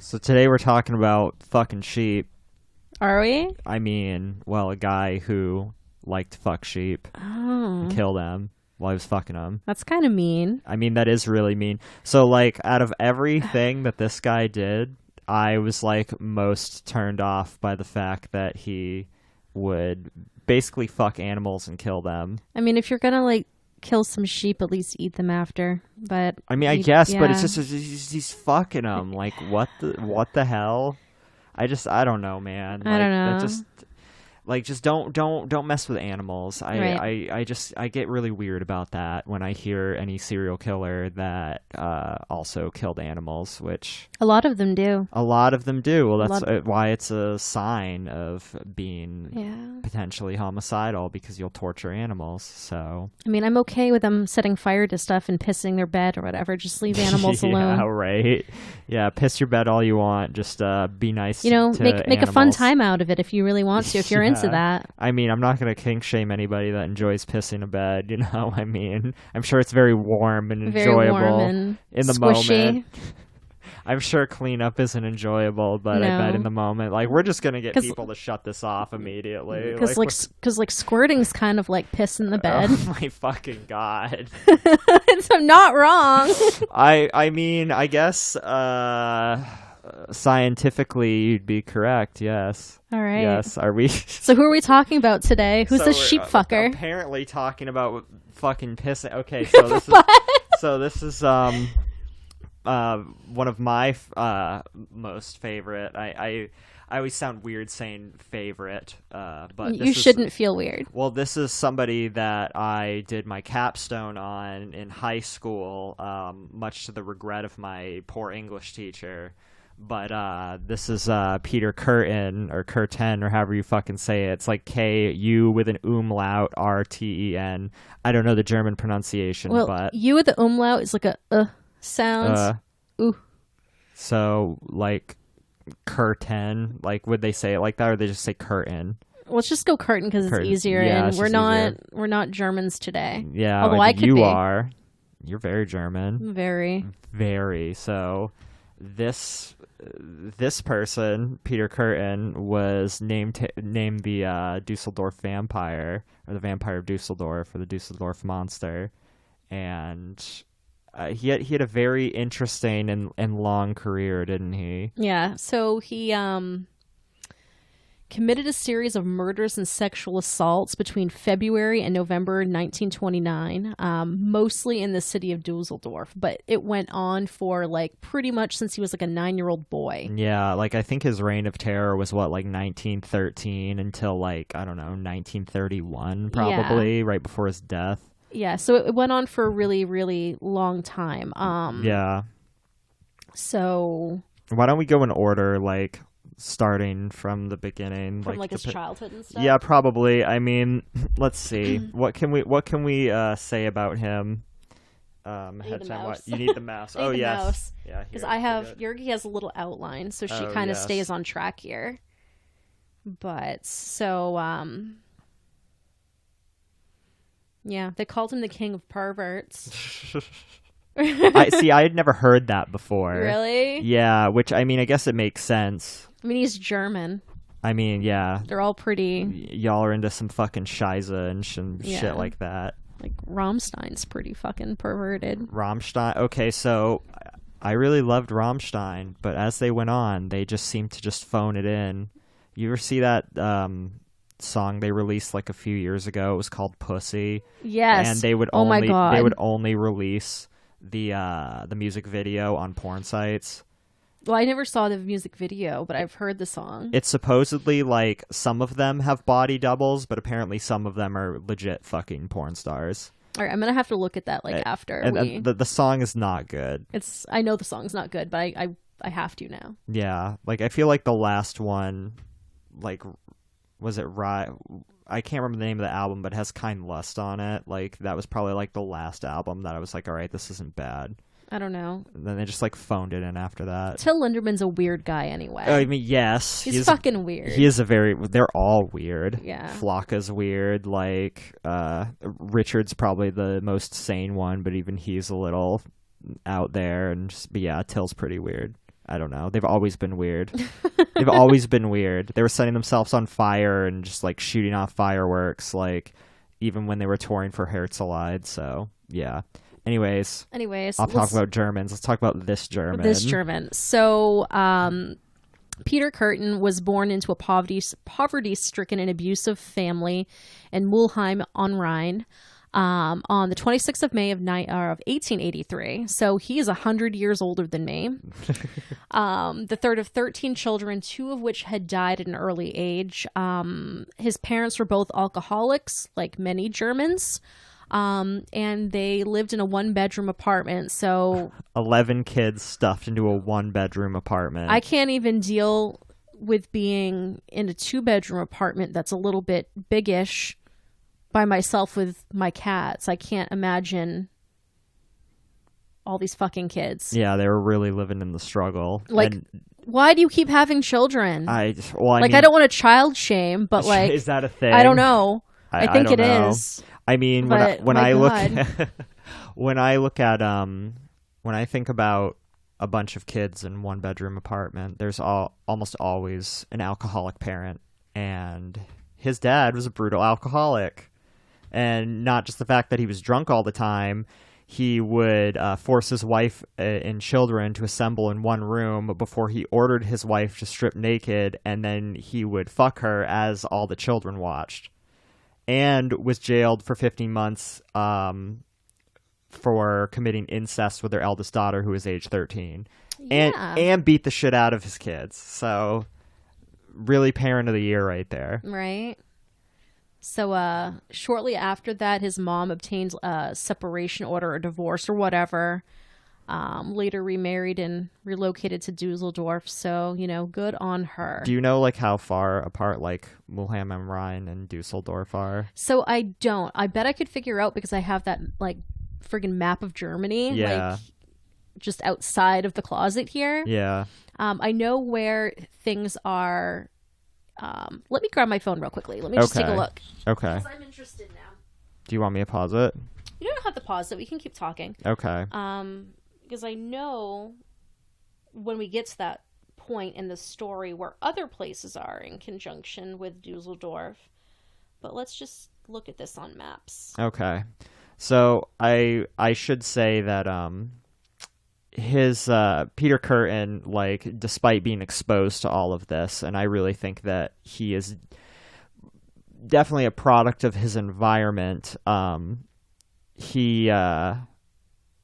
So today we're talking about fucking sheep. Are we? I mean, well, a guy who liked to fuck sheep and kill them while he was fucking them. That's kind of mean. I mean, that is really mean. So, like, out of everything that this guy did, I was, like, most turned off by the fact that he would basically fuck animals and kill them. I mean, if you're gonna, like, kill some sheep, at least eat them after. But I mean, I guess, but it's just he's fucking them. Like, what the hell? I don't know, man. I don't know. Just don't mess with animals. I get really weird about that when I hear any serial killer that also killed animals, which a lot of them do. A lot of them do. Well, that's why it's a sign of being potentially homicidal, because you'll torture animals. So I mean, I'm okay with them setting fire to stuff and pissing their bed or whatever. Just leave animals alone. Yeah, right. Yeah, piss your bed all you want. Just be nice. Make a fun time out of it if you really want to. If you're into that. I mean, I'm not going to kink shame anybody that enjoys pissing a bed, you know? I mean, I'm sure it's very warm and enjoyable and in the squishy. moment. I'm sure cleanup isn't enjoyable, but I bet in the moment, like, we're just going to get people to shut this off immediately. Because squirting's kind of like piss in the bed. Oh my fucking God. I'm not wrong. I mean, I guess scientifically you'd be correct, yes. All right. Yes, are we? So who are we talking about today? Who's this sheep fucker? Apparently talking about fucking pissing. Okay, so this is one of my most favorite. I always sound weird saying favorite, but you shouldn't feel weird. Well, this is somebody that I did my capstone on in high school, much to the regret of my poor English teacher. But this is Peter Kürten, or Kürten, or however you fucking say it. It's like K-U with an umlaut, R-T-E-N. I don't know the German pronunciation, but U with the umlaut is like a sound. Ooh. So, like, Kürten, like, would they say it like that, or they just say Kürten? Let's just go Kürten because it's easier, and we're not Germans today. Yeah, although I could be. Are. You're very German. Very. So this person, Peter Kürten, was named the Dusseldorf Vampire, or the Vampire of Düsseldorf, or the Dusseldorf Monster, and he had a very interesting and long career, didn't he? Yeah. So he committed a series of murders and sexual assaults between February and November 1929, mostly in the city of Dusseldorf. But it went on for, like, pretty much since he was, like, a 9-year-old boy. Yeah, like, I think his reign of terror was, like, 1913 until, like, I don't know, 1931, probably, right before his death. Yeah, so it went on for a really, really long time. Yeah. So why don't we go in order, like, starting from the beginning, from like his childhood and stuff? Yeah, probably. I mean, let's see. What can we say about him? What? You need the mouse. Oh, yes. Mouse. Yeah, because Yergy has a little outline, so she kind of stays on track here. But so yeah, they called him the king of perverts. I had never heard that before. Really? Yeah, which, I mean, I guess it makes sense. I mean, he's German. I mean, yeah. They're all pretty. Y'all are into some fucking Scheiße and shit like that. Like, Rammstein's pretty fucking perverted. Rammstein? Okay, so I really loved Rammstein, but as they went on, they just seemed to just phone it in. You ever see that song they released like a few years ago? It was called Pussy. Yes. And they would only release the music video on porn sites. Well, I never saw the music video, but I've heard the song. It's supposedly, like, some of them have body doubles, but apparently some of them are legit fucking porn stars. All right, I'm gonna have to look at that after. And the song is not good. I know the song's not good, but I have to now. Yeah, like, I feel like the last one, like, was it right? I can't remember the name of the album, but it has Kind Lust on it. Like, that was probably, like, the last album that I was like, all right, this isn't bad. I don't know. And then they just, like, phoned it in after that. Till Linderman's a weird guy anyway. I mean, yes. He's fucking weird. He is they're all weird. Yeah. Flocka's weird. Like, Richard's probably the most sane one, but even he's a little out there. But yeah, Till's pretty weird. I don't know. They've always been weird. They've always been weird. They were setting themselves on fire and just like shooting off fireworks, like even when they were touring for Herzlide. So yeah. Anyways, I'll talk about Germans. Let's talk about this German. So, Peter Kürten was born into a poverty-stricken and abusive family in Mulheim on Rhine on the 26th of May of 1883. So he is 100 years older than me. The third of 13 children, 2 of which had died at an early age. His parents were both alcoholics, like many Germans. And they lived in a 1-bedroom apartment. So 11 kids stuffed into a 1-bedroom apartment. I can't even deal with being in a 2-bedroom apartment that's a little bit biggish by myself with my cats. I can't imagine all these fucking kids. Yeah, they were really living in the struggle. Like, why do you keep having children? I don't want to child shame, but like, is that a thing? I don't know. I think it is. I mean, when I think about a bunch of kids in 1-bedroom apartment, there's almost always an alcoholic parent, and his dad was a brutal alcoholic. And not just the fact that he was drunk all the time, he would force his wife and children to assemble in one room before he ordered his wife to strip naked, and then he would fuck her as all the children watched. And was jailed for 15 months for committing incest with their eldest daughter, who was age 13. Yeah. And beat the shit out of his kids. So, really parent of the year right there. Right. So, shortly after that, his mom obtained a separation order or divorce or whatever. Later remarried and relocated to Dusseldorf. So, good on her. Do you know, like, how far apart, like, Mulheim am Rhein and Dusseldorf are? So I don't. I bet I could figure out because I have that, like, friggin' map of Germany. Yeah. Like, just outside of the closet here. Yeah. I know where things are. Let me grab my phone real quickly. Let me just take a look. Okay. Because I'm interested now. Do you want me to pause it? You don't have to pause it. We can keep talking. Okay. Because I know when we get to that point in the story where other places are in conjunction with Dusseldorf. But let's just look at this on maps. Okay. So I should say that his Peter Kürten, like, despite being exposed to all of this, and I really think that he is definitely a product of his environment.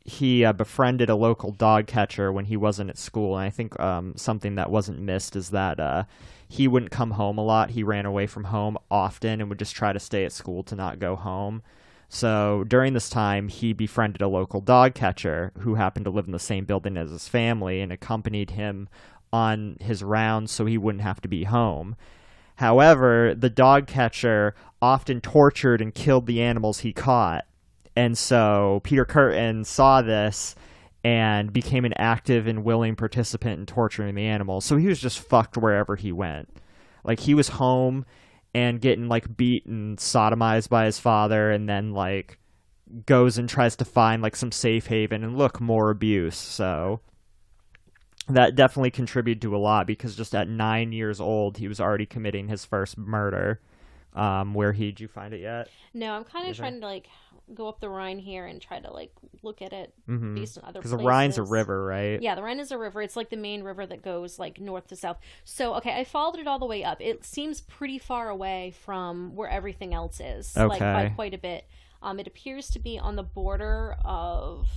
He befriended a local dog catcher when he wasn't at school, and I think something that wasn't missed is that he wouldn't come home a lot. He ran away from home often and would just try to stay at school to not go home. So during this time, he befriended a local dog catcher who happened to live in the same building as his family and accompanied him on his rounds so he wouldn't have to be home. However, the dog catcher often tortured and killed the animals he caught. And so Peter Kürten saw this and became an active and willing participant in torturing the animals. So he was just fucked wherever he went. Like, he was home and getting, like, beat and sodomized by his father, and then, like, goes and tries to find, like, some safe haven and look, more abuse. So that definitely contributed to a lot, because just at 9 years old, he was already committing his first murder. Did you find it yet? No, I'm kind of trying to, like, go up the Rhine here and try to, like, look at it based on other places. Because the Rhine's a river, right? Yeah, the Rhine is a river. It's like the main river that goes, like, north to south. So, okay, I followed it all the way up. It seems pretty far away from where everything else is. Okay. Like, by quite a bit. It appears to be on the border of...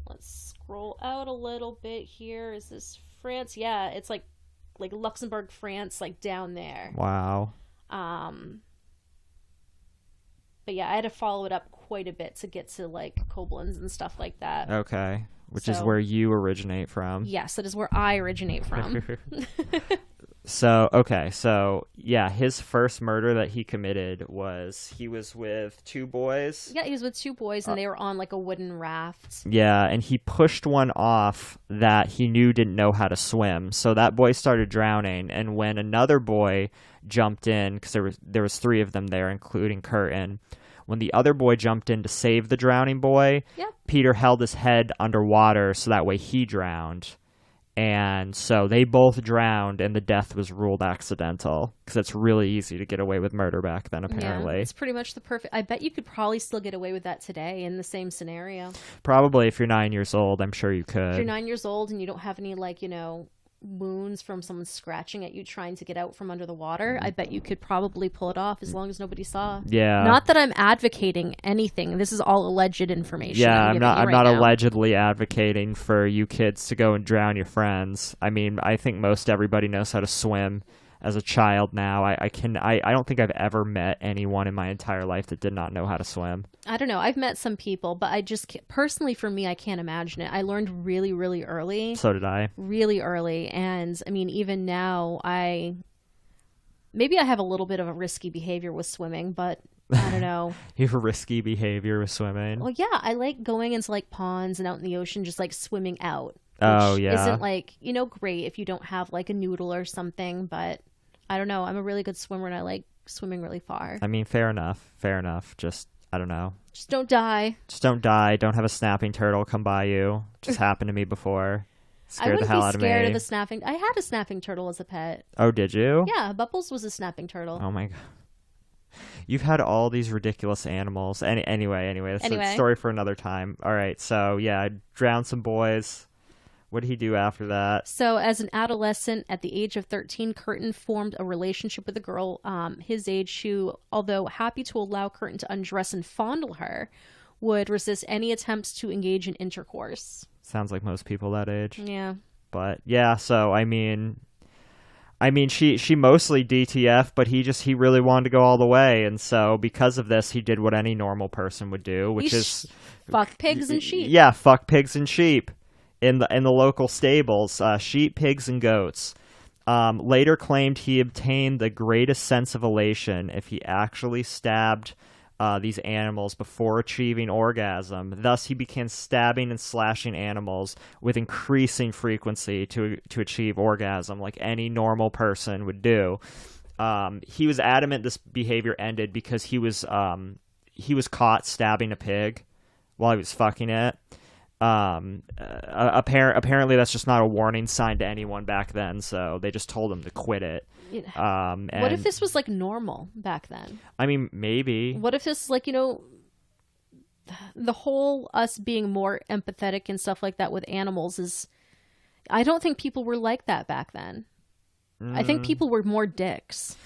Let's scroll out a little bit here. Is this France? Yeah, it's like Luxembourg, France, like, down there. Wow. But yeah, I had to follow it up quite a bit to get to, like, Koblenz and stuff like that. Okay. Which is where you originate from. Yes, that is where I originate from. So yeah, his first murder that he committed was, he was with 2 boys. Yeah, he was with 2 boys, and they were on, like, a wooden raft. Yeah, and he pushed one off that he knew didn't know how to swim. So that boy started drowning, and when another boy jumped in, because there was 3 of them there, including Kürten. When the other boy jumped in to save the drowning boy, yep. Peter held his head underwater so that way he drowned. And so they both drowned, and the death was ruled accidental because it's really easy to get away with murder back then, apparently. Yeah, it's pretty much the perfect... I bet you could probably still get away with that today in the same scenario. Probably if you're 9 years old, I'm sure you could. If you're 9 years old and you don't have any, like, wounds from someone scratching at you trying to get out from under the water, I bet you could probably pull it off as long as nobody saw. Yeah. Not that I'm advocating anything. This is all alleged information. Yeah, I'm not now. allegedly advocating for you kids to go and drown your friends. I mean, I think most everybody knows how to swim as a child now. I don't think I've ever met anyone in my entire life that did not know how to swim. I don't know. I've met some people, but I just personally, for me, I can't imagine it. I learned really, really early. So did I. Really early. And I mean, even now, maybe I have a little bit of a risky behavior with swimming, but I don't know. You have risky behavior with swimming? Well, yeah. I like going into like ponds and out in the ocean, just like swimming out. Oh, yeah. Isn't like, great if you don't have like a noodle or something, but I don't know. I'm a really good swimmer and I like swimming really far. I mean, fair enough. Fair enough. Just, I don't know. Just don't die. Just don't die. Don't have a snapping turtle come by you. Just happened to me before. Scared the hell out of me. I wouldn't be scared of a snapping... I had a snapping turtle as a pet. Oh, did you? Yeah, Bubbles was a snapping turtle. Oh my god. You've had all these ridiculous animals. Anyway, that's a story for another time. All right, so yeah, I drowned some boys. What did he do after that? So as an adolescent, at the age of 13, Kürten formed a relationship with a girl his age who, although happy to allow Kürten to undress and fondle her, would resist any attempts to engage in intercourse. Sounds like most people that age. Yeah. But yeah, so I mean she mostly DTF, but he really wanted to go all the way, and so because of this, he did what any normal person would do, which is fuck pigs and sheep. Yeah, fuck pigs and sheep in the local stables, sheep, pigs, and goats. Later claimed he obtained the greatest sense of elation if he actually stabbed these animals before achieving orgasm. Thus, he began stabbing and slashing animals with increasing frequency to achieve orgasm, like any normal person would do. He was adamant this behavior ended because he was caught stabbing a pig while he was fucking it. Apparently that's just not a warning sign to anyone back then, so they just told him to quit it. And what if this was like normal back then? I mean, maybe. What if this, like, the whole us being more empathetic and stuff like that with animals is... I don't think people were like that back then. I think people were more dicks.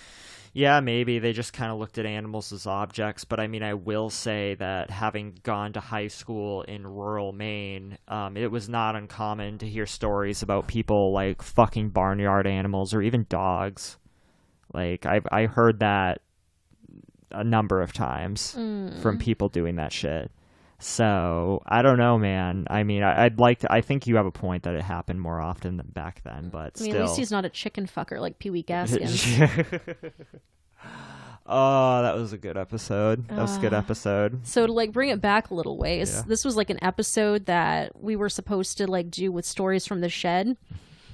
Yeah, maybe. They just kind of looked at animals as objects. But I mean, I will say that having gone to high school in rural Maine, it was not uncommon to hear stories about people like fucking barnyard animals or even dogs. Like, I heard that a number of times from people doing that shit. So, I don't know, man. I mean, I think you have a point that it happened more often than back then, but still. At least he's not a chicken fucker like Pee-wee Gaskins. Oh, that was a good episode. That was a good episode. So to like bring it back a little ways, this was like an episode that we were supposed to like do with stories from the shed.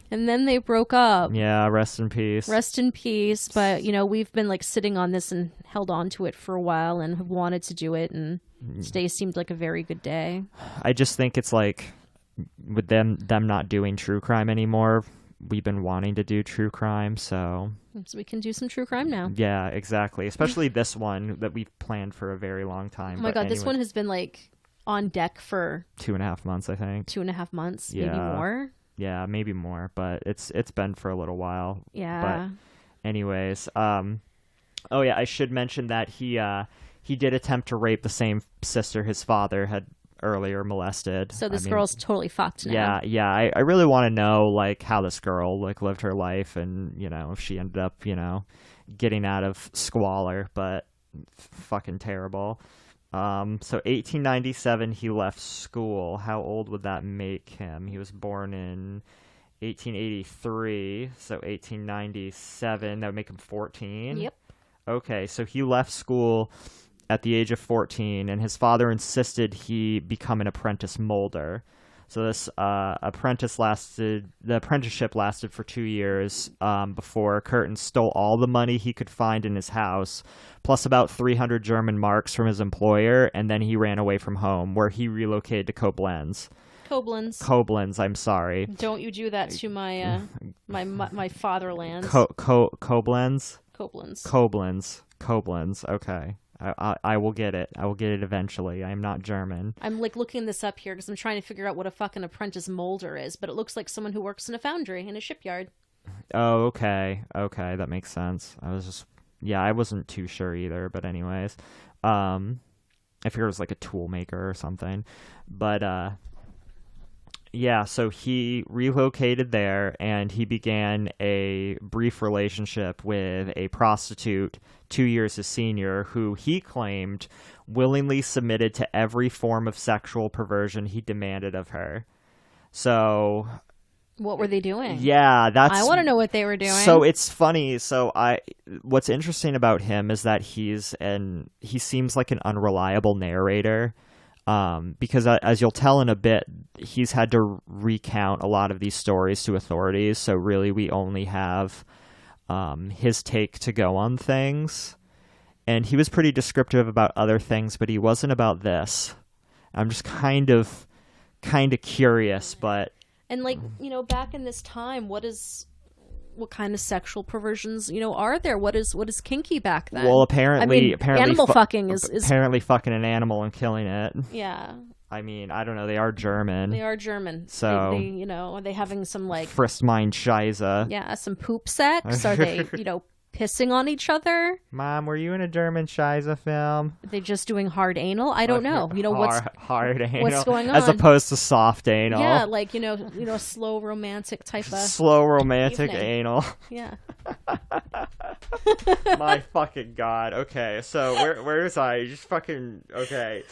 And then they broke up. Yeah, rest in peace. Rest in peace. But, we've been like sitting on this and held on to it for a while and have wanted to do it. And today seemed like a very good day. I just think it's like with them not doing true crime anymore, we've been wanting to do true crime. So we can do some true crime now. Yeah, exactly. Especially this one that we've planned for a very long time. Oh my God, this one has been like on deck for 2.5 months, I think. 2.5 months, yeah. Maybe more. Yeah, maybe more, but it's been for a little while. Yeah. But anyways, oh yeah, I should mention that he did attempt to rape the same sister his father had earlier molested. So this girl's totally fucked now. Yeah. I really want to know like how this girl like lived her life and if she ended up getting out of squalor, but fucking terrible. So 1897 he left school. How old would that make him? He was born in 1883, so 1897, that would make him 14. Yep. Okay, so he left school at the age of 14, and his father insisted he become an apprentice molder. So this the apprenticeship lasted for 2 years before Kürten stole all the money he could find in his house, plus about 300 German marks from his employer, and then he ran away from home, where he relocated to Koblenz. Koblenz. I'm sorry. Don't you do that to my my fatherland. Koblenz. Okay. I will get it. I will get it eventually. I am not German. I'm like looking this up here because I'm trying to figure out what a fucking apprentice molder is, but it looks like someone who works in a foundry in a shipyard. Oh, okay. Okay, that makes sense. I wasn't too sure either, but anyways. I figured it was like a tool maker or something. But so he relocated there and he began a brief relationship with a prostitute 2 years his senior who he claimed willingly submitted to every form of sexual perversion he demanded of her. So what were they doing? Yeah, I want to know what they were doing. So it's funny. What's interesting about him is that he seems like an unreliable narrator. Because as you'll tell in a bit, he's had to recount a lot of these stories to authorities. So really, we only have his take to go on things. And he was pretty descriptive about other things, but he wasn't about this. I'm just kind of curious, but. And back in this time, what kind of sexual perversions, are there? What is kinky back then? Well, apparently animal fucking is apparently fucking an animal and killing it. Yeah. I mean, I don't know. They are German. So they are they having some like Frist mein Scheiße? Yeah, some poop sex. Are they pissing on each other? Mom, were you in a German Scheiße film? Are they just doing hard anal? I don't know. Hard anal? What's going on? As opposed to soft anal. Yeah, like slow romantic type of slow romantic evening. Anal. Yeah. My fucking god. Okay, so where is I? Just fucking okay.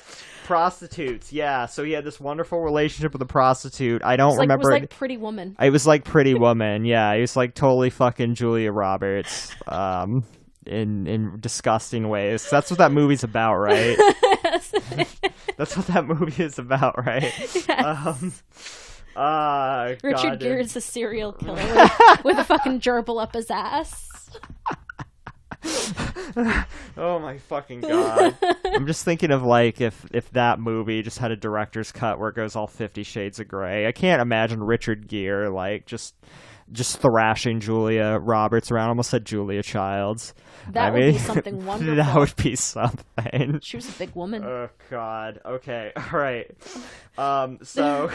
Prostitutes, yeah. So he had this wonderful relationship with a prostitute. I don't remember. It was like Pretty Woman. It was like Pretty Woman, yeah. He was like totally fucking Julia Roberts, in disgusting ways. That's what that movie's about, right? That's what that movie is about, right? Yes. Richard Gere is a serial killer with a fucking gerbil up his ass. Oh my fucking god. I'm just thinking of like if that movie just had a director's cut where it goes all 50 Shades of Grey. I can't imagine Richard Gere like just thrashing Julia Roberts around. I almost said Julia Childs. That would be something wonderful. That would be something. She was a big woman. Oh god. Okay. All right. So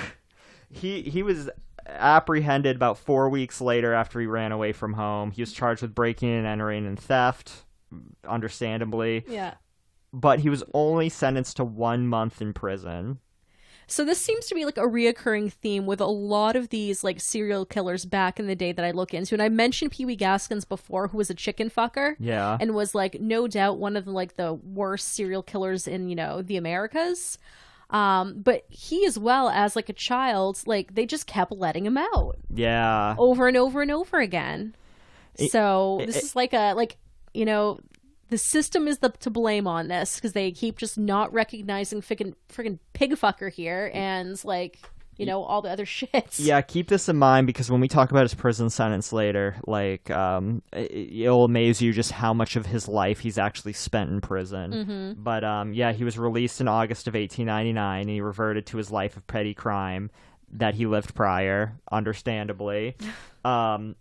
he was apprehended about 4 weeks later after he ran away from home. He was charged with breaking and entering and theft, understandably. Yeah. But he was only sentenced to 1 month in prison. So this seems to be like a reoccurring theme with a lot of these like serial killers back in the day that I look into. And I mentioned Pee Wee Gaskins before, who was a chicken fucker. Yeah. And was like no doubt one of the worst serial killers in, the Americas. But he, as well as like a child, like they just kept letting him out. Yeah. Over and over and over again. This is like the system is to blame on this because they keep just not recognizing friggin' pig fucker here and like, all the other shits. Yeah, keep this in mind because when we talk about his prison sentence later, like, it'll amaze you just how much of his life he's actually spent in prison. Mm-hmm. But, he was released in August of 1899 and he reverted to his life of petty crime that he lived prior, understandably.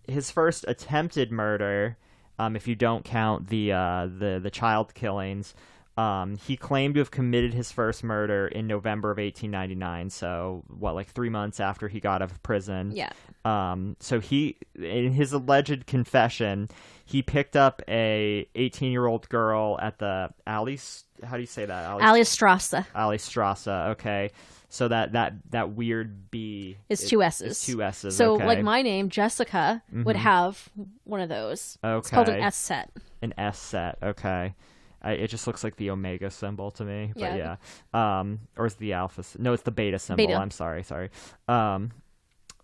His first attempted murder, if you don't count the child killings, he claimed to have committed his first murder in November of 1899. So, 3 months after he got out of prison? Yeah. So in his alleged confession, he picked up a 18-year-old girl at the how do you say that? Alleystrasse. Alleystrasse, okay. So that weird B is two S's. Is two S's. So okay. like my name, Jessica, would have one of those. Okay. It's called an S set. An S set. Okay. It just looks like the omega symbol to me. But yeah. Or is the alpha? No, it's the beta symbol. Beta. I'm sorry.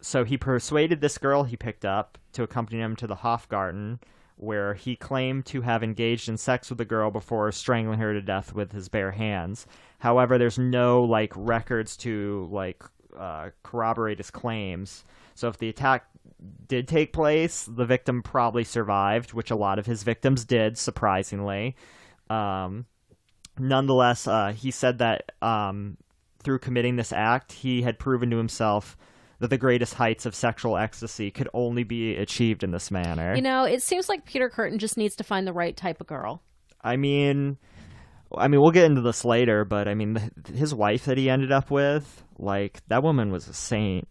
So he persuaded this girl he picked up to accompany him to the Hofgarten, where he claimed to have engaged in sex with the girl before strangling her to death with his bare hands. However, there's no records to corroborate his claims. So if the attack did take place, the victim probably survived, which a lot of his victims did, surprisingly. Nonetheless, he said that through committing this act, he had proven to himself that the greatest heights of sexual ecstasy could only be achieved in this manner. You know, it seems like Peter Kürten just needs to find the right type of girl. I mean, we'll get into this later, but I mean, his wife that he ended up with, like, that woman was a saint,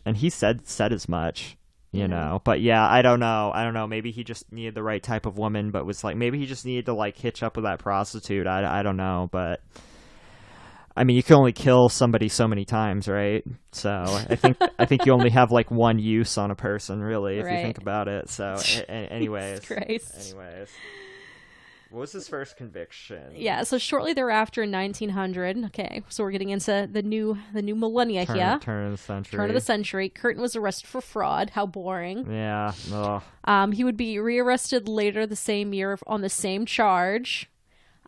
and he said as much, you know. But yeah, I don't know. Maybe he just needed the right type of woman, but was like, maybe he just needed to like hitch up with that prostitute. I don't know, but. I mean, you can only kill somebody so many times, right? So I think you only have like one use on a person, really, if you think about it. So, anyways, what was his first conviction? Yeah, so shortly thereafter, in 1900. Okay, so we're getting into the new millennia here. Turn of the century. Turn of the century. Curtin was arrested for fraud. How boring. Yeah. Ugh. He would be rearrested later the same year on the same charge.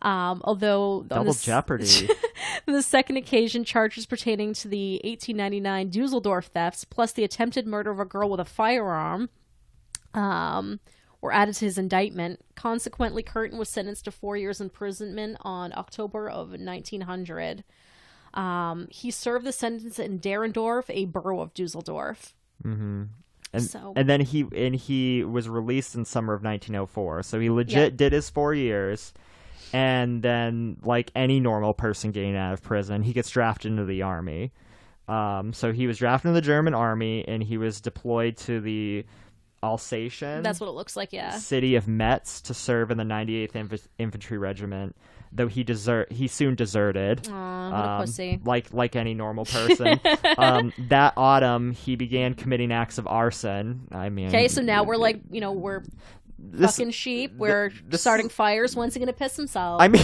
Although double jeopardy. The second occasion, charges pertaining to the 1899 Dusseldorf thefts plus the attempted murder of a girl with a firearm were added to his indictment. Consequently, Kürten was sentenced to 4 years imprisonment on October of 1900. He served the sentence in Derendorf, a borough of Dusseldorf. Mm-hmm. And then he was released in summer of 1904. So he legit did his 4 years. And then, like any normal person getting out of prison, he gets drafted into the army. So he was drafted into the German army, and he was deployed to the Alsatian. That's what it looks like, yeah. City of Metz to serve in the 98th Infantry Regiment. Though he soon deserted. Aw, what a pussy. Like any normal person. That autumn, he began committing acts of arson. I mean, okay, so now we're like, we're fucking sheep. We're starting fires. When's he gonna piss himself? I mean,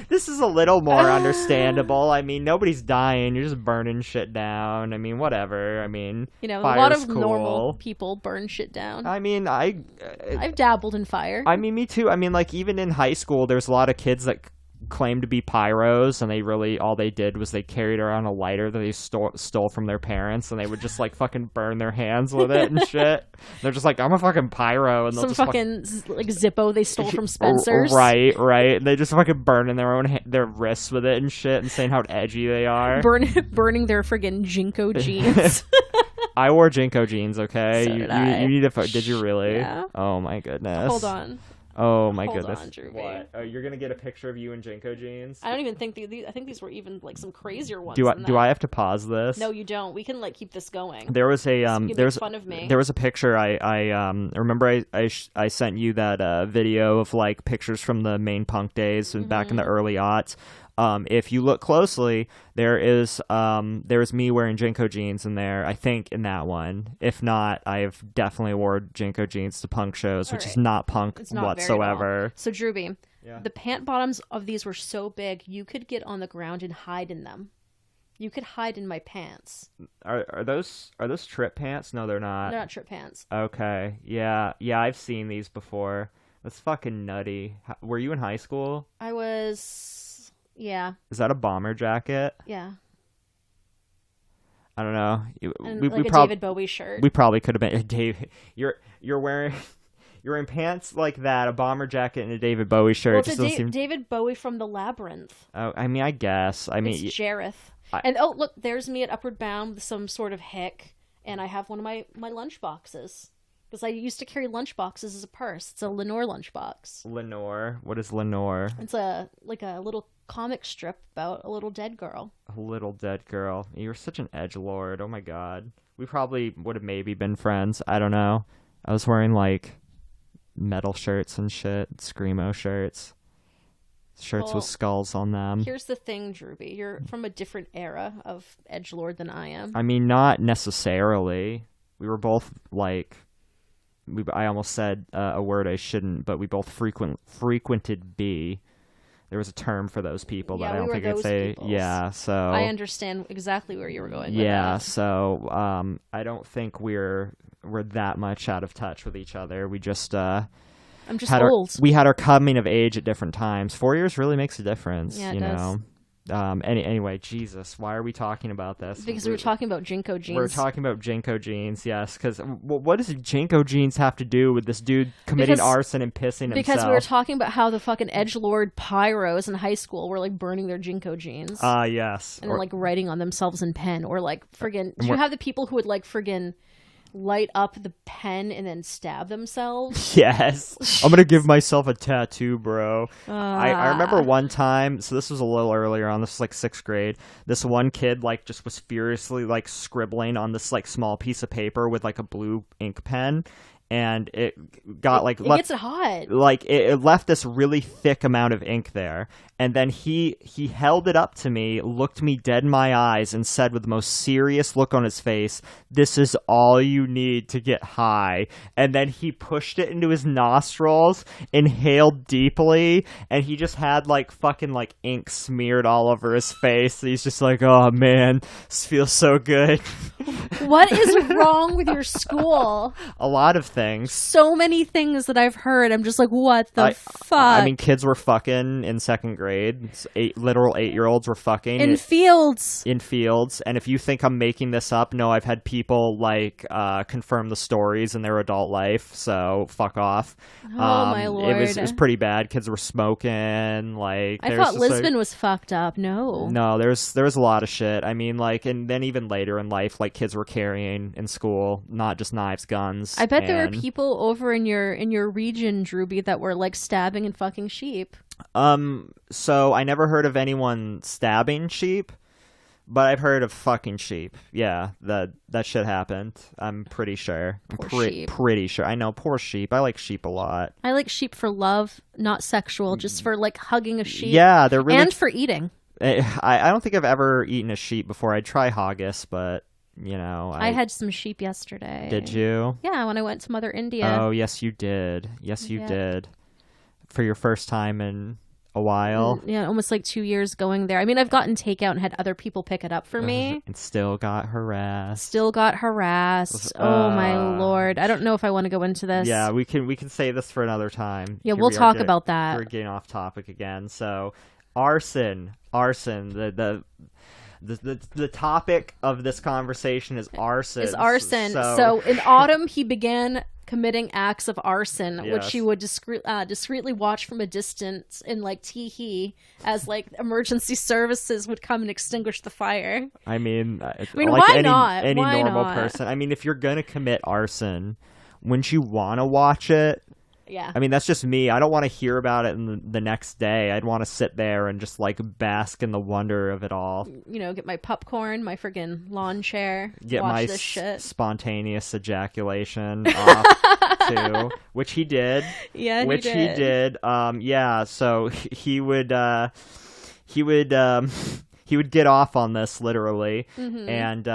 this is a little more understandable. I mean, nobody's dying. You're just burning shit down. I mean, whatever. I mean, a lot of normal people burn shit down. I mean, I've dabbled in fire. I mean, me too. I mean, like, even in high school, there's a lot of kids that claimed to be pyros, and all they did was they carried around a lighter that they stole from their parents, and they would just like fucking burn their hands with it and shit. They're just like, I'm a fucking pyro, and they'll some just fucking like Zippo they stole from Spencer's. Right. And they just fucking burning their wrists with it and shit, and saying how edgy they are. Burning their friggin' JNCO jeans. I wore JNCO jeans. Okay, so you need to. Did you really? Yeah. Oh my goodness. Hold on. Oh my goodness! On, Drewby. What? Oh, you're gonna get a picture of you in JNCO jeans? I don't even think I think these were even like some crazier ones. Do I have to pause this? No, you don't. We can like keep this going. There was a fun of me. There was a picture. I remember I sent you that video of like pictures from the main punk days and back in the early aughts. If you look closely, there's me wearing JNCO jeans in there, I think, in that one. If not, I've definitely wore JNCO jeans to punk shows, which is not punk whatsoever. So, Drewby, the pant bottoms of these were so big, you could get on the ground and hide in them. You could hide in my pants. Are those trip pants? No, they're not. They're not trip pants. Okay. Yeah, I've seen these before. That's fucking nutty. Were you in high school? I was... Yeah. Is that a bomber jacket? Yeah. I don't know. We David Bowie shirt. We probably could have been David. You're wearing pants like that, a bomber jacket and a David Bowie shirt. Well, it's David Bowie from the Labyrinth. Oh, I mean, I guess. I mean, it's Jareth. And look, there's me at Upward Bound with some sort of hick, and I have one of my lunch boxes. Because I used to carry lunch boxes as a purse. It's a Lenore lunchbox. Lenore? What is Lenore? It's a little comic strip about a little dead girl. A little dead girl. You're such an edgelord. Oh my god. We probably would have maybe been friends. I don't know. I was wearing like metal shirts and shit. Screamo shirts. Shirts with skulls on them. Here's the thing, Drewby. You're from a different era of edgelord than I am. I mean, not necessarily. We were both like... I almost said a word I shouldn't, but we both frequented B. There was a term for those people, but I don't think I'd say peoples. Yeah. So I understand exactly where you were going. Yeah. With that. So I don't think we're that much out of touch with each other. We just I'm just old. We had our coming of age at different times. 4 years really makes a difference. Yeah, it you does. know. Anyway, Jesus, why are we talking about this? Because we were talking about JNCO jeans. We're talking about JNCO jeans, yes. Because what does JNCO jeans have to do with this dude committing arson and pissing himself? Because we were talking about how the fucking edgelord pyros in high school were like burning their JNCO jeans. Yes. And like writing on themselves in pen, or like friggin'. Do you have the people who would like friggin' light up the pen and then stab themselves? Yes. I'm gonna give myself a tattoo, bro. I remember one time, so this was a little earlier on, this was like 6th grade, this one kid like just was furiously like scribbling on this like small piece of paper with like a blue ink pen, and it got it gets it hot. Like it left this really thick amount of ink there, and then he held it up to me, looked me dead in my eyes, and said with the most serious look on his face, "This is all you need to get high." And then he pushed it into his nostrils, inhaled deeply, and he just had like fucking like ink smeared all over his face. He's just like, "Oh man, this feels so good." What is wrong with your school? A lot of things. So many things that I've heard. I'm just like, what the fuck? I mean, kids were fucking in 2nd grade. Literal 8-year-olds were fucking in fields. In fields. And if you think I'm making this up, no, I've had people like confirm the stories in their adult life. So fuck off. Oh my lord! It was pretty bad. Kids were smoking. Like I thought Lisbon was fucked up. No, there was a lot of shit. I mean, like, and then even later in life, like kids were carrying in school, not just knives, guns. I bet there were people over in your region, Drewby, that were like stabbing and fucking sheep. So I never heard of anyone stabbing sheep, but I've heard of fucking sheep. Yeah, that shit happened. I'm pretty sure. Pretty sure. I know, poor sheep. I like sheep a lot. I like sheep for love, not sexual, just for like hugging a sheep. Yeah, they're really... And for eating. I don't think I've ever eaten a sheep before. I'd try haggis, but... You know, I had some sheep yesterday. Did you? Yeah, when I went to Mother India. Oh, yes, you did. Yes, you did. For your first time in a while. Yeah, almost like 2 years going there. I mean, I've gotten takeout and had other people pick it up for me. And still got harassed. Oh, my lord. I don't know if I want to go into this. Yeah, we can save this for another time. Yeah, we'll talk about that. We're getting off topic again. So, arson. The topic of this conversation is arson. So in autumn, he began committing acts of arson, which he would discreetly watch from a distance in like tee-hee as like emergency services would come and extinguish the fire. I mean, like why not? Any normal person. I mean, if you're gonna commit arson, wouldn't you want to watch it? Yeah. I mean, that's just me. I don't want to hear about it the next day. I'd want to sit there and just like bask in the wonder of it all. You know, get my popcorn, my friggin' lawn chair, get watch my this shit. Spontaneous ejaculation off too, which he did. Yeah, which he did. Yeah. So he would get off on this literally, and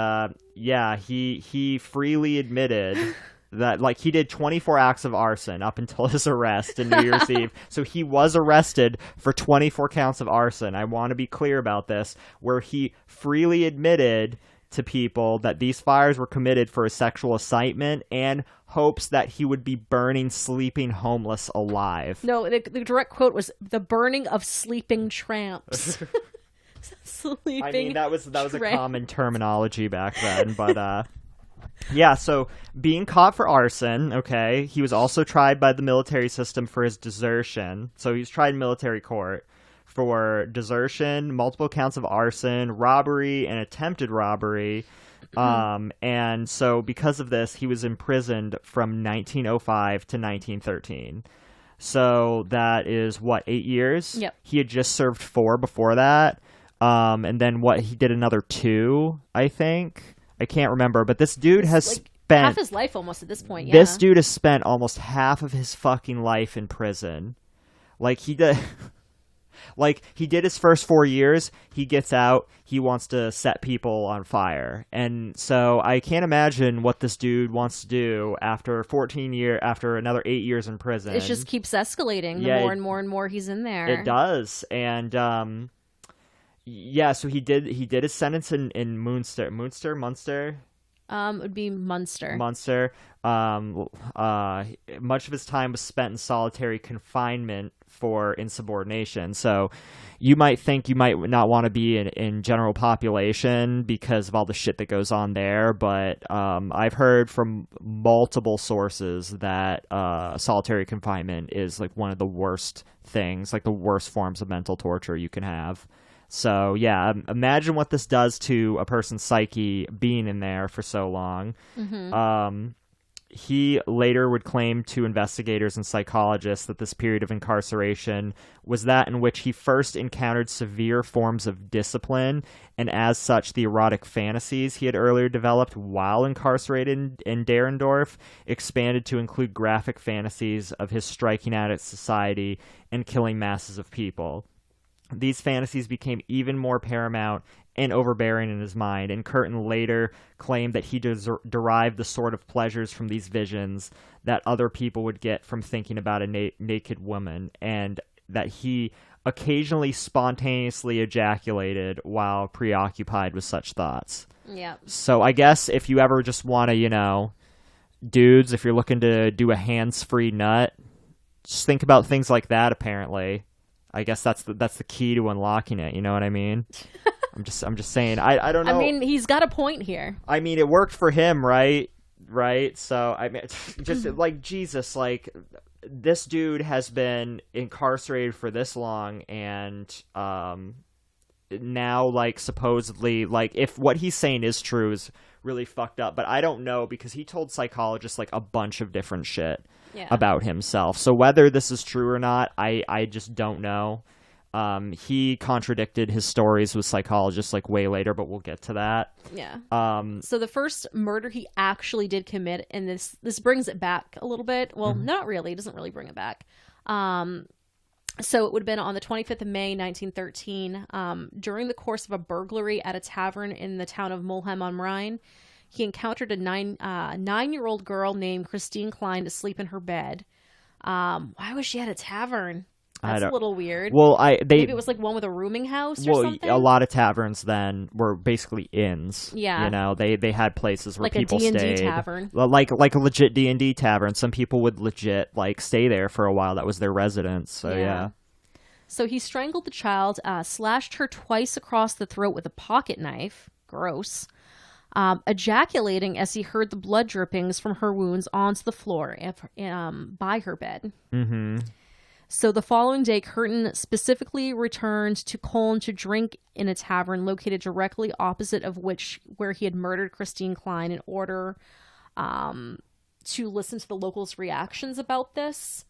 he freely admitted. That, like, he did 24 acts of arson up until his arrest in New Year's Eve. So he was arrested for 24 counts of arson. I want to be clear about this, where he freely admitted to people that these fires were committed for a sexual incitement and hopes that he would be burning sleeping homeless alive. No, the direct quote was the burning of sleeping tramps. Sleeping I mean, that was a common terminology back then, but... Yeah, so being caught for arson, okay, he was also tried by the military system for his desertion. So he was tried in military court for desertion, multiple counts of arson, robbery, and attempted robbery. And so because of this, he was imprisoned from 1905 to 1913. So that is, 8 years? Yep. He had just served 4 before that. And then he did another 2, I think. I can't remember, but this dude has spent half his life almost at this point. Yeah. This dude has spent almost half of his fucking life in prison. Like he did his first 4 years, he gets out, he wants to set people on fire. And so I can't imagine what this dude wants to do after another 8 years in prison. It just keeps escalating the more and more and more he's in there. It does. And yeah, so he did his sentence in Munster. It would be Munster. Munster. Much of his time was spent in solitary confinement for insubordination. So you might think you might not want to be in general population because of all the shit that goes on there, but I've heard from multiple sources that solitary confinement is like one of the worst things, like the worst forms of mental torture you can have. So, yeah, imagine what this does to a person's psyche being in there for so long. Mm-hmm. He later would claim to investigators and psychologists that this period of incarceration was that in which he first encountered severe forms of discipline, and as such, the erotic fantasies he had earlier developed while incarcerated in Derendorf expanded to include graphic fantasies of his striking out at society and killing masses of people. These fantasies became even more paramount and overbearing in his mind, and Kürten later claimed that he derived the sort of pleasures from these visions that other people would get from thinking about a naked woman, and that he occasionally spontaneously ejaculated while preoccupied with such thoughts. Yeah. So I guess if you ever just want to, dudes, if you're looking to do a hands-free nut, just think about things like that, apparently. I guess that's the key to unlocking it. You know what I mean? I'm just saying. I don't know. I mean, he's got a point here. I mean, it worked for him, right? Right. So I mean, just like Jesus, like this dude has been incarcerated for this long, and now like supposedly like if what he's saying is true is really fucked up. But I don't know because he told psychologists like a bunch of different shit. Yeah. About himself. So whether this is true or not, I just don't know. He contradicted his stories with psychologists like way later, but we'll get to that. Yeah. So the first murder he actually did commit, and this brings it back a little bit. Well, not really. It doesn't really bring it back. So it would have been on the 25th of May, 1913, during the course of a burglary at a tavern in the town of Mulheim am Rhein. He encountered a nine-year-old girl named Christine Klein asleep in her bed. Why was she at a tavern? That's a little weird. Well, maybe it was like one with a rooming house or something. A lot of taverns then were basically inns. Yeah, they had places where like people stayed. Like a D&D stayed. Tavern. Like a legit D&D tavern. Some people would legit like stay there for a while. That was their residence. So yeah. So he strangled the child, slashed her twice across the throat with a pocket knife. Gross. Ejaculating as he heard the blood drippings from her wounds onto the floor by her bed. Mm-hmm. So the following day, Kürten specifically returned to Cologne to drink in a tavern located directly opposite of where he had murdered Christine Klein in order to listen to the locals' reactions about this.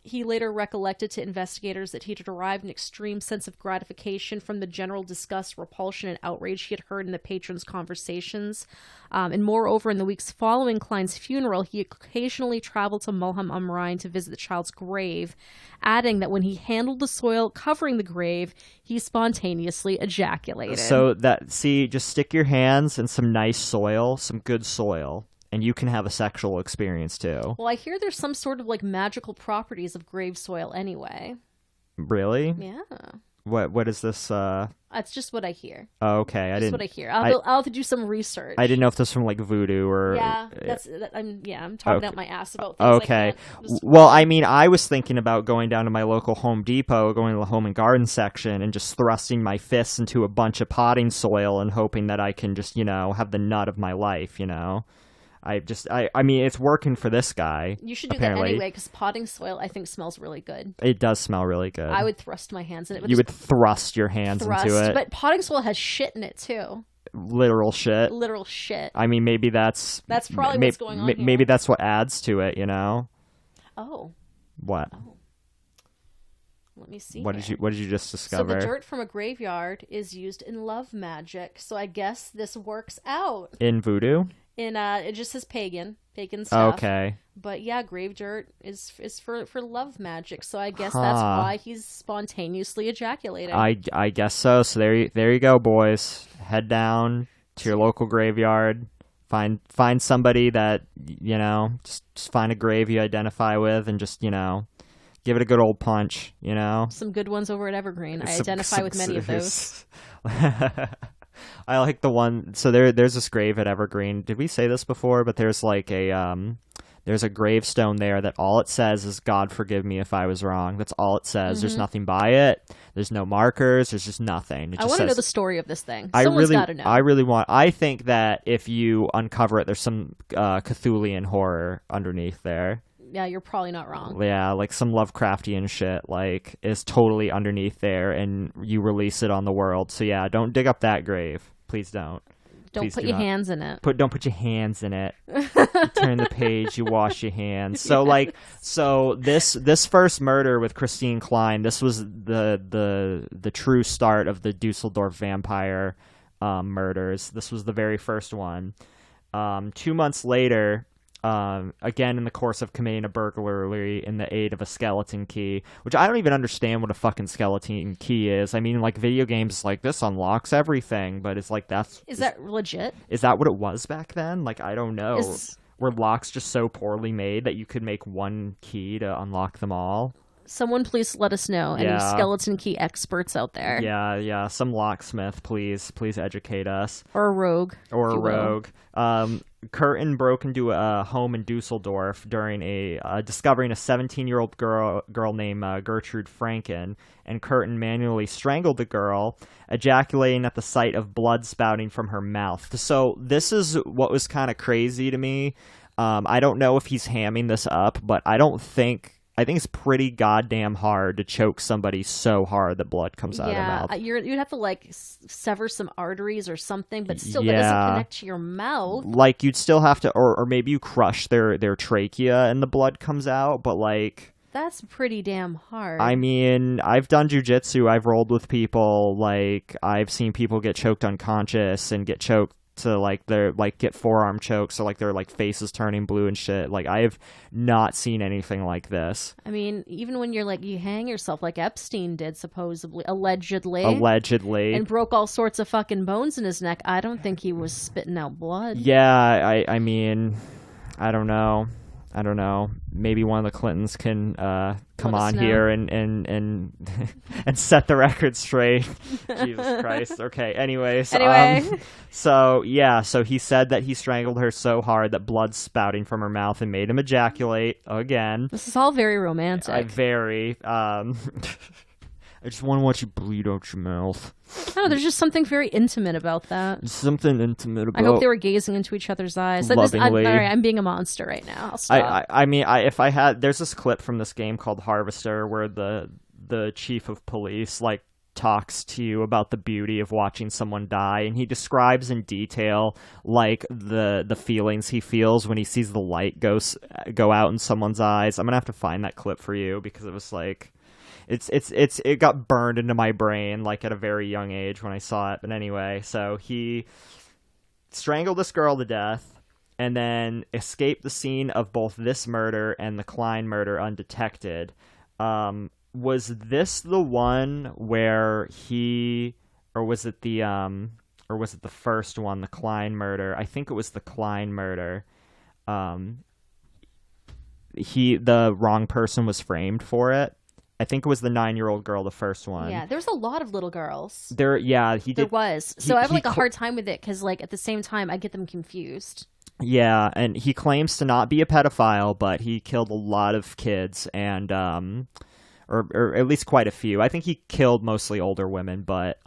He later recollected to investigators that he had derived an extreme sense of gratification from the general disgust, repulsion, and outrage he had heard in the patrons' conversations. And moreover, in the weeks following Klein's funeral, he occasionally traveled to Mulheim am Rhein to visit the child's grave, adding that when he handled the soil covering the grave, he spontaneously ejaculated. So just stick your hands in some nice soil, some good soil, and you can have a sexual experience too. Well, I hear there's some sort of like magical properties of grave soil anyway. Really? Yeah. What is this? That's just what I hear. Oh, okay. That's what I hear. I'll have to do some research. I didn't know if this was from like voodoo or. Yeah, I'm talking out my ass about things. Okay. Well, I mean, I was thinking about going down to my local Home Depot, going to the home and garden section, and just thrusting my fists into a bunch of potting soil and hoping that I can just have the nut of my life. I mean, it's working for this guy. You should do apparently. That anyway, because potting soil, I think, smells really good. It does smell really good. I would thrust my hands in it. You would thrust your hands into it. But potting soil has shit in it, too. Literal shit. Literal shit. I mean, maybe that's probably what's going on here. Maybe that's what adds to it, Oh. What? Oh. Let me see. What did you just discover? So the dirt from a graveyard is used in love magic. So I guess this works out. In voodoo? It just says pagan stuff. Okay. But yeah, grave dirt is for love magic. So I guess that's why he's spontaneously ejaculating. I guess so. So there you go, boys. Head down to your local graveyard. Find somebody that just find a grave you identify with, and just give it a good old punch. Some good ones over at Evergreen. I identify with many of those. I like the one. So there's this grave at Evergreen. Did we say this before? But there's like there's a gravestone there that all it says is "God forgive me if I was wrong." That's all it says. There's nothing by it. There's no markers. There's just nothing. It just I want to says, know the story of this thing. I Someone's really, got to know. I really want. I think that if you uncover it, there's some Cthulhian horror underneath there. Yeah, you're probably not wrong. Yeah, like some Lovecraftian shit, like, is totally underneath there, and you release it on the world. So yeah, don't dig up that grave. Please don't. Don't Please put do your not. hands in it. Don't put your hands in it. You turn the page, you wash your hands. So this first murder with Christine Klein, this was the true start of the Dusseldorf Vampire murders. This was the very first one. 2 months later, again in the course of committing a burglary in the aid of a skeleton key, which I don't even understand what a fucking skeleton key is. I mean, like, video games like this unlocks everything, but it's like Is that legit? Is that what it was back then? Like, I don't know. Were locks just so poorly made that you could make one key to unlock them all? Someone please let us know. Any skeleton key experts out there? Yeah. Some locksmith, please educate us. Or a rogue. Kürten broke into a home in Dusseldorf during discovering a 17-year-old girl named Gertrude Franken, and Kürten manually strangled the girl, ejaculating at the sight of blood spouting from her mouth. So this is what was kind of crazy to me. I don't know if he's hamming this up, but I think it's pretty goddamn hard to choke somebody so hard that blood comes out of their mouth. You'd have to, like, sever some arteries or something, but still that doesn't connect to your mouth. Like, you'd still have to, or maybe you crush their trachea and the blood comes out, but, like... That's pretty damn hard. I mean, I've done jujitsu, I've rolled with people, like, I've seen people get choked unconscious and get choked to, like, their, like, get forearm chokes, so, like, their, like, faces turning blue and shit. Like, I have not seen anything like this. I mean, even when you're, like, you hang yourself, like Epstein did, supposedly, allegedly, and broke all sorts of fucking bones in his neck, I don't think he was spitting out blood. Yeah, I mean, I don't know. Maybe one of the Clintons can come on here and and set the record straight. Jesus Christ. Okay. Anyways. So he said that he strangled her so hard that blood spouting from her mouth and made him ejaculate again. This is all very romantic. I just want to watch you bleed out your mouth. Oh, there's just something very intimate about that. I hope they were gazing into each other's eyes. Lovingly. I'm being a monster right now. I'll stop. I mean, if I had... There's this clip from this game called Harvester where the chief of police, like, talks to you about the beauty of watching someone die, and he describes in detail, like, the feelings he feels when he sees the light go out in someone's eyes. I'm gonna have to find that clip for you because it was like... It got burned into my brain, like, at a very young age when I saw it. But anyway, so he strangled this girl to death and then escaped the scene of both this murder and the Klein murder undetected. Was this the one where or was it the first one, the Klein murder? I think it was the Klein murder. The wrong person was framed for it. I think it was the 9-year-old girl, the first one. Yeah, there was a lot of little girls. There was. So I have, like, a hard time with it because, like, at the same time, I get them confused. Yeah, and he claims to not be a pedophile, but he killed a lot of kids and or at least quite a few. I think he killed mostly older women, but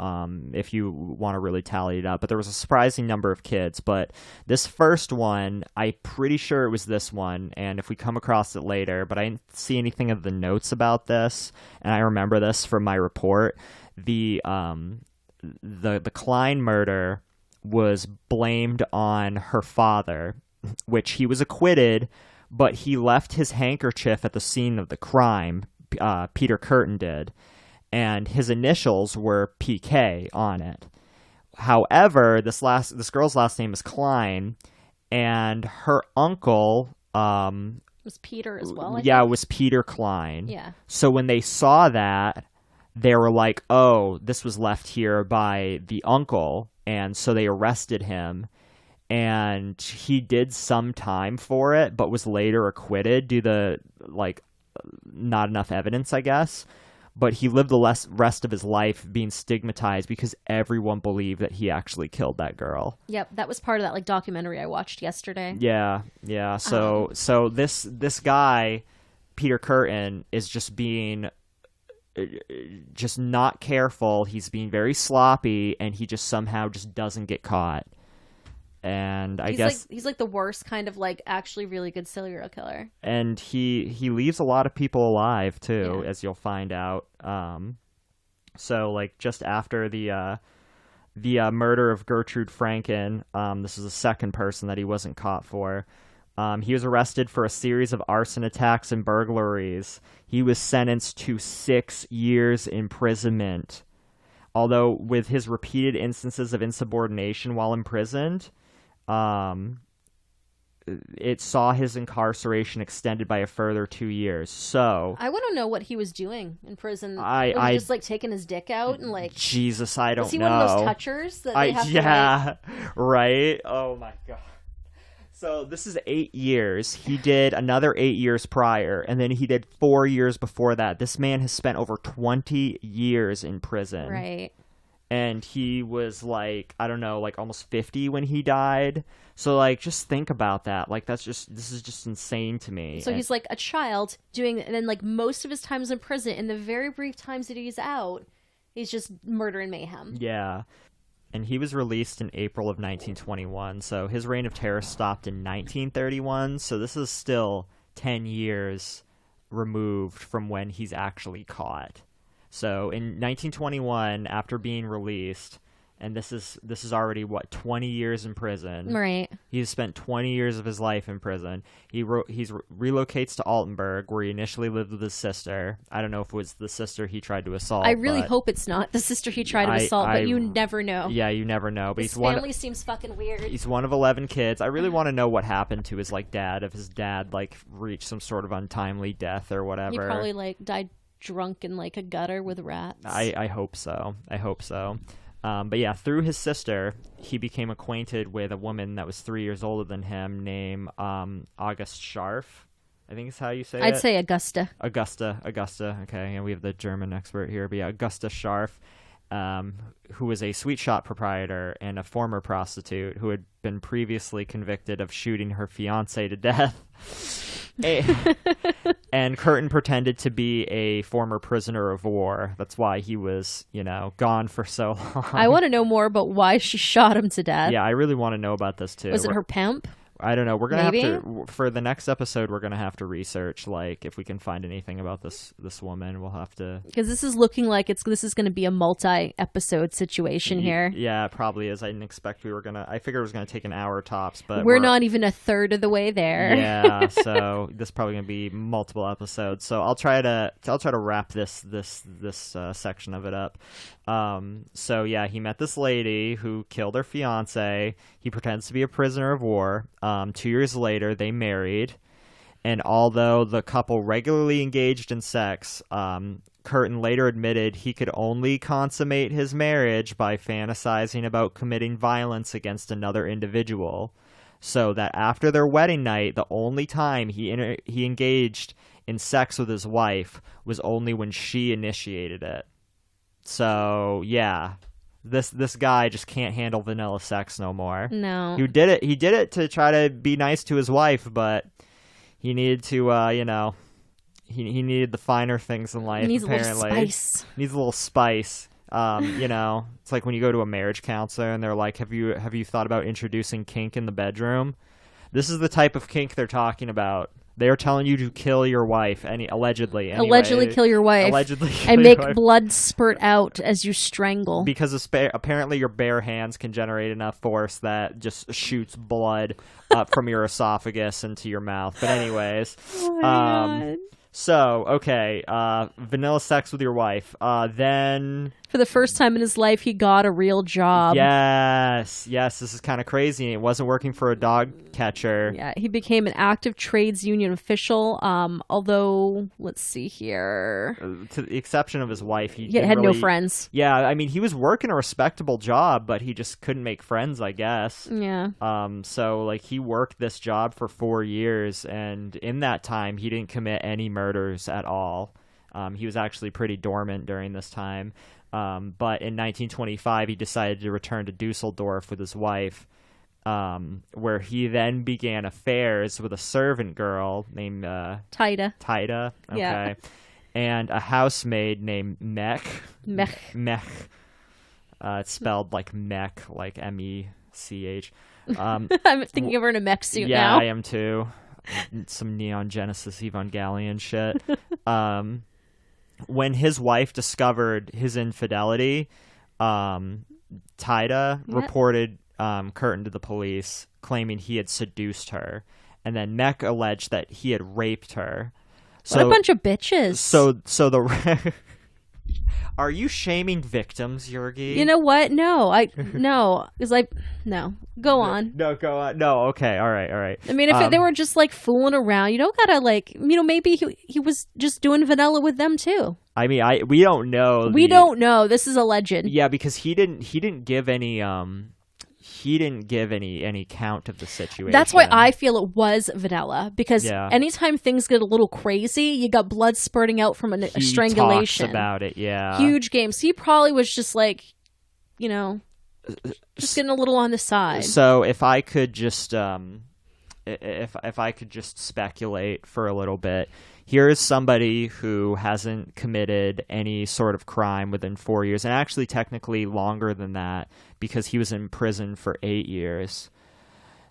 if you want to really tally it up. But there was a surprising number of kids. But this first one, I'm pretty sure it was this one, and if we come across it later, but I didn't see anything of the notes about this, and I remember this from my report. The Klein murder was blamed on her father, which he was acquitted, but he left his handkerchief at the scene of the crime. Peter Kürten did, and his initials were PK on it. However, this girl's last name is Klein, and her uncle was Peter as well. It was Peter Klein. Yeah. So when they saw that, they were like, "Oh, this was left here by the uncle," and so they arrested him. And he did some time for it, but was later acquitted due to, like, not enough evidence, I guess. but he lived the rest of his life being stigmatized because everyone believed that he actually killed that girl. Yep, that was part of that like documentary I watched yesterday. Yeah. So this guy, Peter Kürten, is just being just not careful. He's being very sloppy, and he just somehow just doesn't get caught. And I guess he's like the worst kind of like actually really good serial killer. And he leaves a lot of people alive too, as you'll find out. So like just after the murder of Gertrude Franken, this is the second person that he wasn't caught for. He was arrested for a series of arson attacks and burglaries. He was sentenced to 6 years imprisonment. Although with his repeated instances of insubordination while imprisoned, it saw his incarceration extended by a further 2 years. So I want to know what he was doing in prison. Was he just like taking his dick out and like Jesus, I don't know. Was he one of those touchers that they have to like... right? Oh my god. So this is 8 years. He did another 8 years prior, and then he did 4 years before that. This man has spent over 20 years in prison. Right. And he was like, I don't know, like almost 50 when he died. So like, just think about that. Like, this is just insane to me. So he's like a child doing, and then like most of his time is in prison. In the very brief times that he's out, he's just murder and mayhem. Yeah. And he was released in April of 1921. So his reign of terror stopped in 1931. So this is still 10 years removed from when he's actually caught. So in 1921, after being released, and this is already, 20 years in prison. Right. He's spent 20 years of his life in prison. He relocates to Altenburg, where he initially lived with his sister. I don't know if it was the sister he tried to assault. I really hope it's not the sister he tried to assault, but you never know. Yeah, you never know. But his family seems fucking weird. He's one of 11 kids. I really want to know what happened to his dad, if his dad reached some sort of untimely death or whatever. He probably died drunk in a gutter with rats. I hope so. But yeah, through his sister, he became acquainted with a woman that was 3 years older than him named August Scharf. I think is how you say it. I'd say Augusta. Augusta. Okay, and we have the German expert here. But yeah, Augusta Scharf, who was a sweet shop proprietor and a former prostitute who had been previously convicted of shooting her fiance to death. And Kürten pretended to be a former prisoner of war. That's why he was, gone for so long. I want to know more about why she shot him to death. Yeah, I really want to know about this too. Was it her pimp? I don't know. We're gonna have to, for the next episode, we're gonna have to research if we can find anything about this woman. We'll have to, because this is looking like this is gonna be a multi-episode situation here. Yeah, it probably is. I didn't expect I figured it was gonna take an hour tops, but we're not even a third of the way there. Yeah, so this is probably gonna be multiple episodes. So I'll try to wrap this section of it up. So yeah, he met this lady who killed her fiance. He pretends to be a prisoner of war. 2 years later, they married. And although the couple regularly engaged in sex, Kürten later admitted he could only consummate his marriage by fantasizing about committing violence against another individual. So that after their wedding night, the only time he engaged in sex with his wife was only when she initiated it. So, yeah, this guy just can't handle vanilla sex no more. No. He did it to try to be nice to his wife, but he needed to, he needed the finer things in life, needs apparently. A little spice. Needs a little spice. It's like when you go to a marriage counselor and they're like, have you thought about introducing kink in the bedroom? This is the type of kink they're talking about. They are telling you to kill your wife, allegedly. Anyway. Allegedly kill your wife. Allegedly kill and your make wife. Blood spurt out as you strangle. Because apparently your bare hands can generate enough force that just shoots blood up from your esophagus into your mouth. But anyways, oh my God. So okay, vanilla sex with your wife. Then for the first time in his life, he got a real job. Yes, this is kind of crazy. It wasn't working for a dog catcher. Yeah, he became an active trades union official. Although, let's see here. To the exception of his wife, he had no friends. Yeah, I mean, he was working a respectable job, but he just couldn't make friends, I guess. Yeah. So he worked this job for 4 years, and in that time, he didn't commit any murders at all. He was actually pretty dormant during this time. But in 1925, he decided to return to Dusseldorf with his wife, where he then began affairs with a servant girl named Tida. Tida, okay, Yeah. and a housemaid named Mech. Mech. It's spelled like mech, like M-E-C-H. I'm thinking of her in a mech suit yeah, now. I am too. Some Neon Genesis Evangelion shit. When his wife discovered his infidelity, Tida reported Kürten to the police, claiming he had seduced her, and then Mech alleged that he had raped her. What a bunch of bitches. So the are you shaming victims, Yergy? You know what? No, no. Go on. No, go on. No, okay, all right. I mean, if they were just like fooling around, you don't gotta maybe he was just doing vanilla with them too. I mean, we don't know. We don't know. This is a legend. Yeah, because he didn't give any any count of the situation. That's why I feel it was vanilla, because anytime things get a little crazy, you got blood spurting out from a strangulation. Talks about it, yeah. Huge game. So he probably was just like, just getting a little on the side. So if I could just if I could just speculate for a little bit, here is somebody who hasn't committed any sort of crime within 4 years, and actually technically longer than that, because he was in prison for 8 years.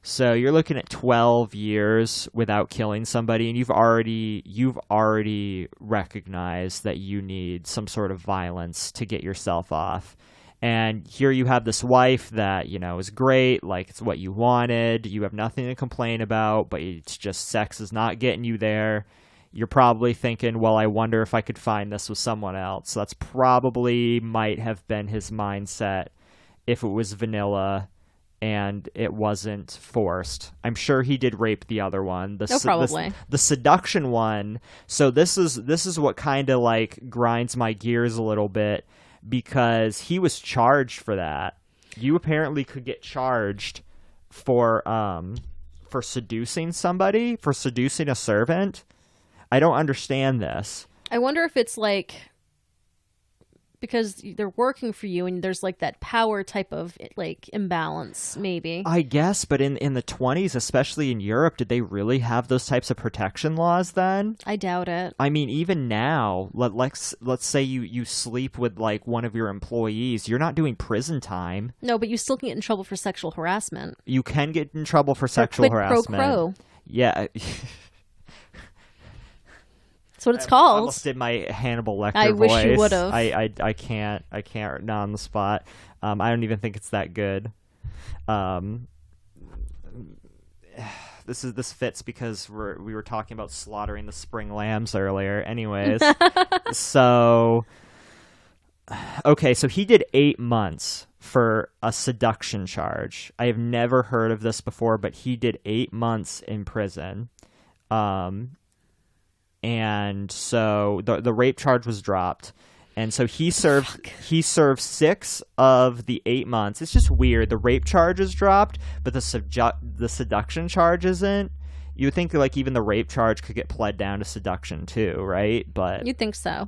So you're looking at 12 years without killing somebody, and you've already recognized that you need some sort of violence to get yourself off. And here you have this wife that, is great, like it's what you wanted, you have nothing to complain about, but it's just sex is not getting you there. You're probably thinking, well, I wonder if I could find this with someone else. So that's probably might have been his mindset if it was vanilla and it wasn't forced. I'm sure he did rape the other one. Probably. The seduction one. So this is what kind of like grinds my gears a little bit, because he was charged for that. You apparently could get charged for seducing somebody, for seducing a servant. I don't understand this. I wonder if it's like because they're working for you and there's like that power type of like imbalance, maybe. I guess, but in the 20s, especially in Europe, did they really have those types of protection laws then? I doubt it. I mean, even now, let's say you sleep with like one of your employees, you're not doing prison time. No, but you still can get in trouble for sexual harassment. You can get in trouble for sexual harassment. Pro quo. Yeah. That's what it's called. I almost did my Hannibal Lecter I voice. wish you would have. I can't not on the spot. I don't even think it's that good. This fits because we were talking about slaughtering the spring lambs earlier. Anyways, so he did 8 months for a seduction charge. I have never heard of this before, but he did 8 months in prison. And so the rape charge was dropped, and so he served 6 of the 8 months. It's just weird. The rape charge is dropped, but the seduction charge isn't. You would think like even the rape charge could get pled down to seduction too, right? But you'd think so.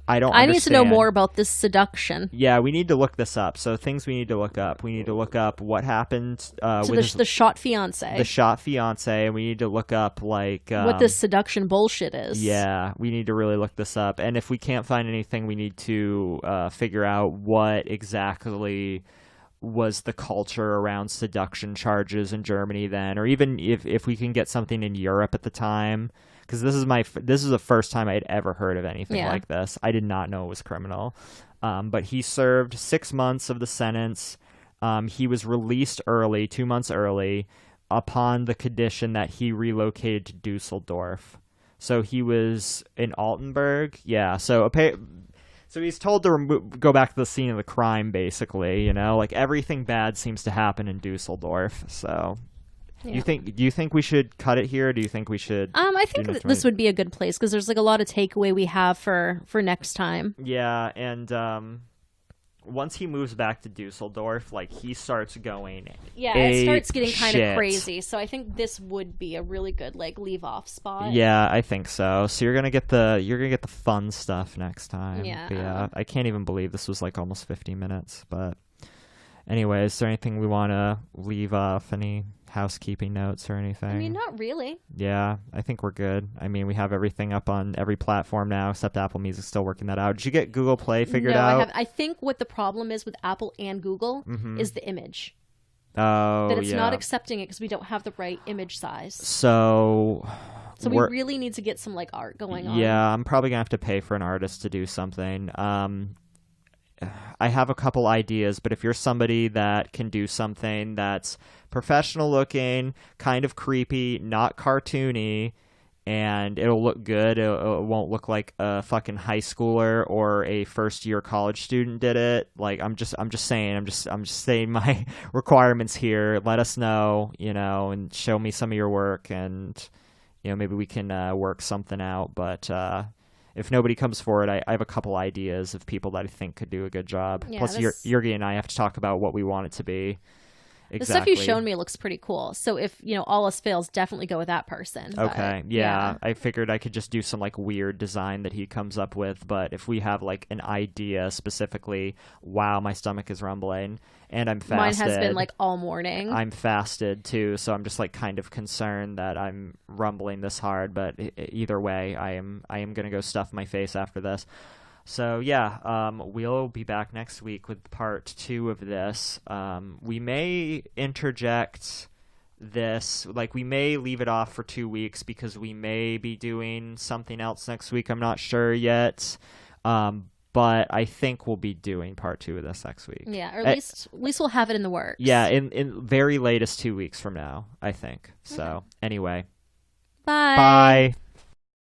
I don't. I need to know more about this seduction. Yeah, we need to look this up. So things we need to look up. We need to look up what happened with the shot fiance. The shot fiance, and we need to look up like what this seduction bullshit is. Yeah, we need to really look this up. And if we can't find anything, we need to figure out what exactly was the culture around seduction charges in Germany then, or even if we can get something in Europe at the time. Because this is the first time I had ever heard of anything like this. I did not know it was criminal. But he served 6 months of the sentence. He was released early, 2 months early, upon the condition that he relocated to Dusseldorf. So he was in Altenburg. Yeah, so he's told to go back to the scene of the crime, basically. Like everything bad seems to happen in Dusseldorf, so... Yeah. Do you think we should cut it here? Or do you think we should? I think this would be a good place because there's like a lot of takeaway we have for next time. Yeah, and once he moves back to Dusseldorf, like he starts going. Yeah, it starts getting kind of crazy. So I think this would be a really good like leave off spot. Yeah, I think so. So you're gonna get the fun stuff next time. Yeah. But yeah. I can't even believe this was like almost 50 minutes. But anyway, is there anything we want to leave off? Any housekeeping notes or anything? I mean, not really. Yeah, I think we're good. I mean, we have everything up on every platform now except Apple Music's still working that out. Did you get Google Play figured out? I think what the problem is with Apple and Google is the image. Oh, that it's not accepting it because we don't have the right image size. So we really need to get some like art going on. Yeah, I'm probably gonna have to pay for an artist to do something. I have a couple ideas, but if you're somebody that can do something that's professional looking, kind of creepy, not cartoony, and it'll look good, it won't look like a fucking high schooler or a first year college student did it. Like I'm just saying my requirements here. Let us know, and show me some of your work, and maybe we can work something out. But if nobody comes forward, I have a couple ideas of people that I think could do a good job. Yeah, plus, Yergy and I have to talk about what we want it to be. Exactly. The stuff you've shown me looks pretty cool. So if, all else fails, definitely go with that person. Okay. But, yeah. I figured I could just do some like weird design that he comes up with. But if we have like an idea specifically, wow, my stomach is rumbling and I'm fasted. Mine has been like all morning. I'm fasted too. So I'm just like kind of concerned that I'm rumbling this hard. But either way, I am going to go stuff my face after this. So yeah, we'll be back next week with part 2 of this. We may interject this, like we may leave it off for 2 weeks because we may be doing something else next week. I'm not sure yet, but I think we'll be doing part 2 of this next week. Yeah, or at least we'll have it in the works. Yeah, in very latest 2 weeks from now, I think. So anyway, bye. Bye.